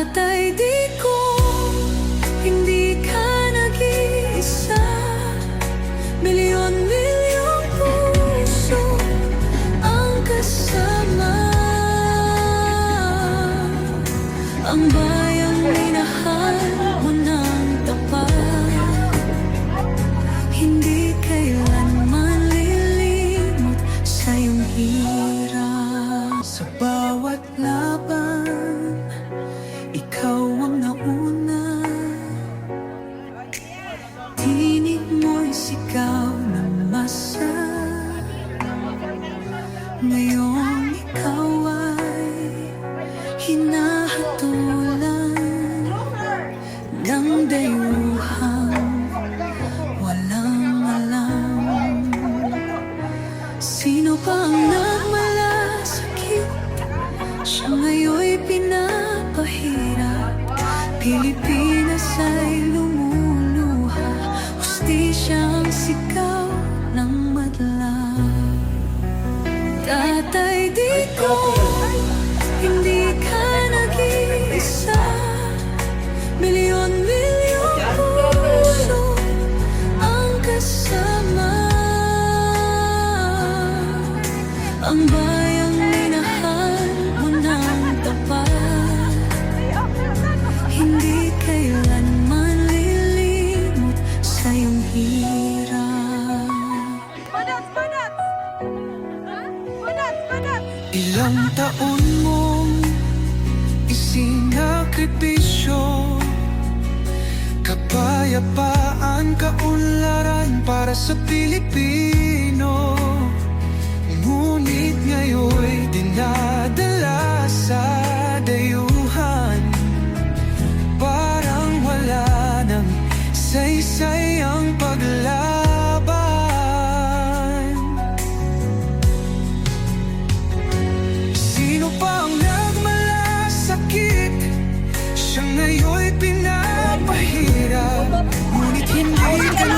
Tatay, di ko hindi ka nag-iisa. Milyon-milyong puso ang kasama. Ang bayang minahal mo ng tapat, hindi kailanman lilimot sa iyong hirap. Sa bawat laban, ikaw ang nauna. Tinig mo'y sigaw na masa. Ngayon ikaw ay hinahatulan ng dayuhang walang alam. Sino pa ang nagmalasakit? Siya ngayon'y pinapahirap. Pilipinas ay lumuluha. Hustisyang sigaw ng madla. Tatay, di ko hindi ka nag-iisa. Milyon-milyong puso ang kasama. Ang bayang minahal mo ng tapat, hindi kailanman lilimot sa iyong hirap. Ilang taon mong isinakripisyo, kapayapaan, kaunlaran para sa Pilipino. Ngunit ngayon'y dinadala sa dayuhan. Parang wala nang saysay ang paglaban. Sino pa ang nagmalasakit? Siya ngayon'y pinapahirap. Ngunit hindi ka